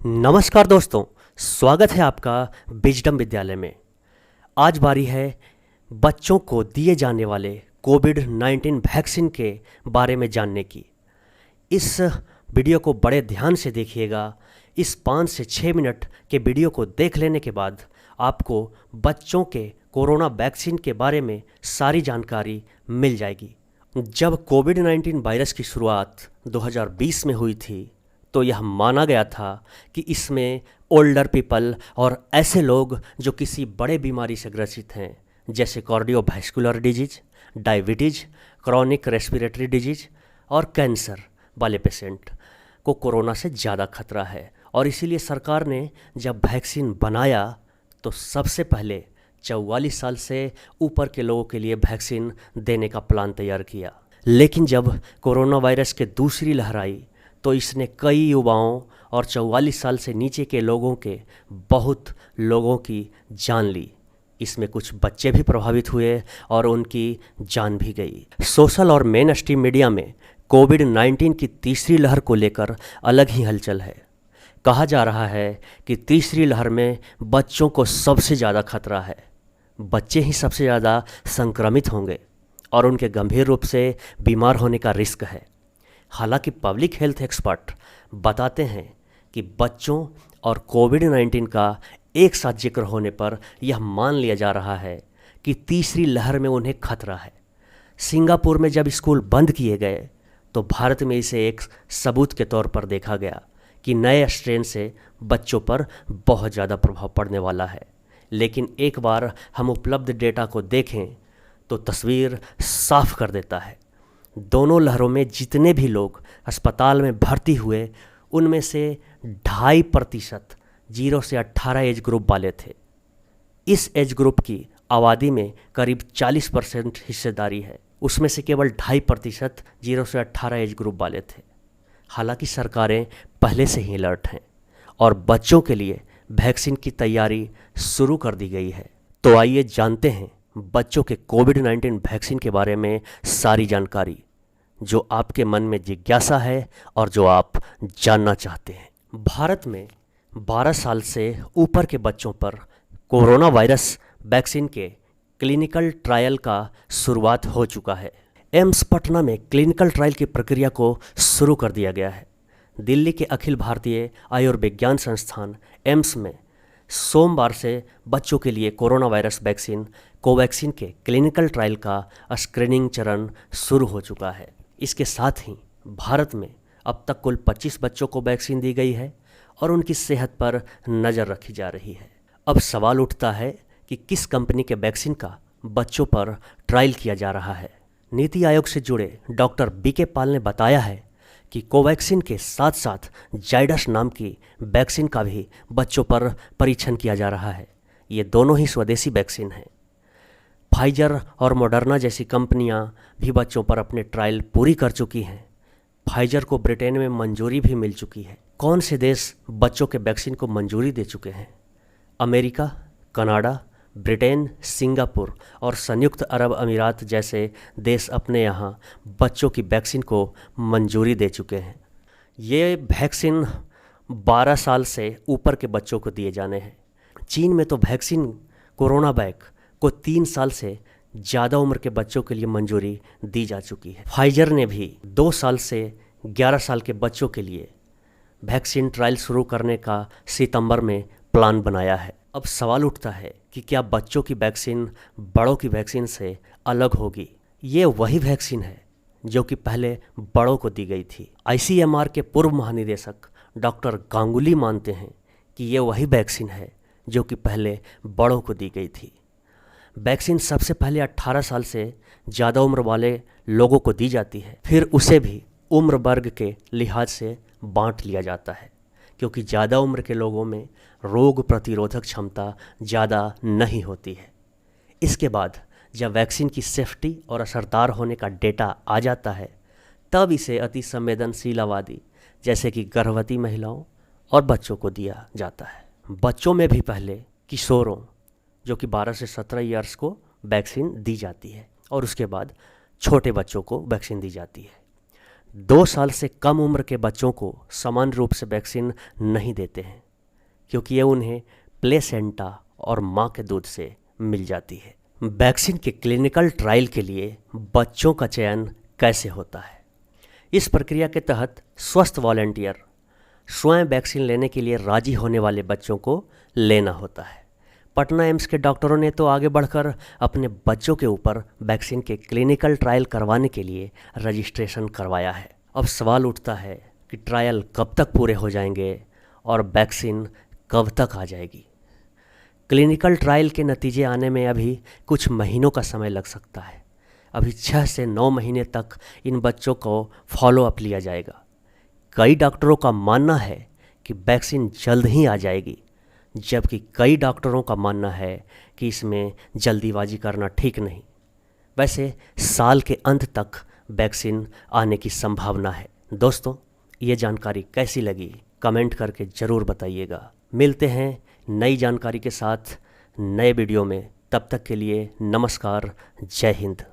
नमस्कार दोस्तों, स्वागत है आपका विजडम विद्यालय में। आज बारी है बच्चों को दिए जाने वाले कोविड-19 वैक्सीन के बारे में जानने की। इस वीडियो को बड़े ध्यान से देखिएगा। इस 5 से 6 मिनट के वीडियो को देख लेने के बाद आपको बच्चों के कोरोना वैक्सीन के बारे में सारी जानकारी मिल जाएगी। जब कोविड-19 वायरस की शुरुआत 2020 में हुई थी तो यह माना गया था कि इसमें ओल्डर पीपल और ऐसे लोग जो किसी बड़े बीमारी से ग्रसित हैं, जैसे cardiovascular disease, diabetes, chronic respiratory disease और कैंसर वाले पेशेंट को कोरोना से ज़्यादा खतरा है। और इसीलिए सरकार ने जब वैक्सीन बनाया तो सबसे पहले 44 साल से ऊपर के लोगों के लिए वैक्सीन देने का प्लान तैयार किया। लेकिन जब कोरोना वायरस की दूसरी लहर आई तो इसने कई युवाओं और 44 साल से नीचे के लोगों के बहुत लोगों की जान ली। इसमें कुछ बच्चे भी प्रभावित हुए और उनकी जान भी गई। सोशल और मेन स्ट्रीम मीडिया में कोविड-19 की तीसरी लहर को लेकर अलग ही हलचल है। कहा जा रहा है कि तीसरी लहर में बच्चों को सबसे ज़्यादा खतरा है। बच्चे ही सबसे ज़्यादा संक्रमित होंगे और उनके गंभीर रूप से बीमार होने का रिस्क है। हालांकि पब्लिक हेल्थ एक्सपर्ट बताते हैं कि बच्चों और कोविड-19 का एक साथ जिक्र होने पर यह मान लिया जा रहा है कि तीसरी लहर में उन्हें खतरा है। सिंगापुर में जब स्कूल बंद किए गए तो भारत में इसे एक सबूत के तौर पर देखा गया कि नए स्ट्रेन से बच्चों पर बहुत ज़्यादा प्रभाव पड़ने वाला है। लेकिन एक बार हम उपलब्ध डेटा को देखें तो तस्वीर साफ कर देता है। दोनों लहरों में जितने भी लोग अस्पताल में भर्ती हुए उनमें से 2.5% 0 से 18 एज ग्रुप वाले थे। इस एज ग्रुप की आबादी में करीब 40% हिस्सेदारी है, उसमें से केवल 2.5% 0 से 18 एज ग्रुप वाले थे। हालांकि सरकारें पहले से ही अलर्ट हैं और बच्चों के लिए वैक्सीन की तैयारी शुरू कर दी गई है। तो आइए जानते हैं बच्चों के कोविड-19 वैक्सीन के बारे में सारी जानकारी जो आपके मन में जिज्ञासा है और जो आप जानना चाहते हैं। भारत में 12 साल से ऊपर के बच्चों पर कोरोना वायरस वैक्सीन के क्लिनिकल ट्रायल का शुरुआत हो चुका है। एम्स पटना में क्लिनिकल ट्रायल की प्रक्रिया को शुरू कर दिया गया है। दिल्ली के अखिल भारतीय आयुर्विज्ञान संस्थान एम्स में सोमवार से बच्चों के लिए कोरोना वायरस वैक्सीन कोवैक्सीन के क्लिनिकल ट्रायल का स्क्रीनिंग चरण शुरू हो चुका है। इसके साथ ही भारत में अब तक कुल 25 बच्चों को वैक्सीन दी गई है और उनकी सेहत पर नज़र रखी जा रही है। अब सवाल उठता है कि किस कंपनी के वैक्सीन का बच्चों पर ट्रायल किया जा रहा है। नीति आयोग से जुड़े डॉक्टर बीके पाल ने बताया है कि कोवैक्सीन के साथ साथ जाइडस नाम की वैक्सीन का भी बच्चों पर परीक्षण किया जा रहा है। ये दोनों ही स्वदेशी वैक्सीन हैं। फाइजर और मॉडर्ना जैसी कंपनियां भी बच्चों पर अपने ट्रायल पूरी कर चुकी हैं। फाइजर को ब्रिटेन में मंजूरी भी मिल चुकी है। कौन से देश बच्चों के वैक्सीन को मंजूरी दे चुके हैं? अमेरिका, कनाडा, ब्रिटेन, सिंगापुर और संयुक्त अरब अमीरात जैसे देश अपने यहाँ बच्चों की वैक्सीन को मंजूरी दे चुके हैं। ये वैक्सीन 12 साल से ऊपर के बच्चों को दिए जाने हैं। चीन में तो वैक्सीन कोरोना वैक को 3 साल से ज़्यादा उम्र के बच्चों के लिए मंजूरी दी जा चुकी है। फाइजर ने भी 2 साल से 11 साल के बच्चों के लिए वैक्सीन ट्रायल शुरू करने का सितंबर में प्लान बनाया है। अब सवाल उठता है कि क्या बच्चों की वैक्सीन बड़ों की वैक्सीन से अलग होगी? ये वही वैक्सीन है जो कि पहले बड़ों को दी गई थी। आईसीएमआर के पूर्व महानिदेशक डॉक्टर गांगुली मानते हैं कि ये वही वैक्सीन है जो कि पहले बड़ों को दी गई थी। वैक्सीन सबसे पहले 18 साल से ज़्यादा उम्र वाले लोगों को दी जाती है, फिर उसे भी उम्र वर्ग के लिहाज से बांट लिया जाता है क्योंकि ज़्यादा उम्र के लोगों में रोग प्रतिरोधक क्षमता ज़्यादा नहीं होती है। इसके बाद जब वैक्सीन की सेफ्टी और असरदार होने का डेटा आ जाता है तब इसे अति संवेदनशील आबादी जैसे कि गर्भवती महिलाओं और बच्चों को दिया जाता है। बच्चों में भी पहले किशोरों जो कि 12 से 17 ईयर्स को वैक्सीन दी जाती है और उसके बाद छोटे बच्चों को वैक्सीन दी जाती है। 2 साल से कम उम्र के बच्चों को समान रूप से वैक्सीन नहीं देते हैं, क्योंकि ये उन्हें प्लेसेंटा और माँ के दूध से मिल जाती है। वैक्सीन के क्लिनिकल ट्रायल के लिए बच्चों का चयन कैसे होता है? इस प्रक्रिया के तहत स्वस्थ वॉलंटियर स्वयं वैक्सीन लेने के लिए राजी होने वाले बच्चों को लेना होता है। पटना एम्स के डॉक्टरों ने तो आगे बढ़कर अपने बच्चों के ऊपर वैक्सीन के क्लिनिकल ट्रायल करवाने के लिए रजिस्ट्रेशन करवाया है। अब सवाल उठता है कि ट्रायल कब तक पूरे हो जाएंगे और वैक्सीन कब तक आ जाएगी? क्लिनिकल ट्रायल के नतीजे आने में अभी कुछ महीनों का समय लग सकता है। अभी 6 से 9 महीने तक इन बच्चों को फॉलोअप लिया जाएगा। कई डॉक्टरों का मानना है कि वैक्सीन जल्द ही आ जाएगी, जबकि कई डॉक्टरों का मानना है कि इसमें जल्दीबाजी करना ठीक नहीं। वैसे साल के अंत तक वैक्सीन आने की संभावना है। दोस्तों, ये जानकारी कैसी लगी कमेंट करके ज़रूर बताइएगा। मिलते हैं नई जानकारी के साथ नए वीडियो में। तब तक के लिए नमस्कार, जय हिंद।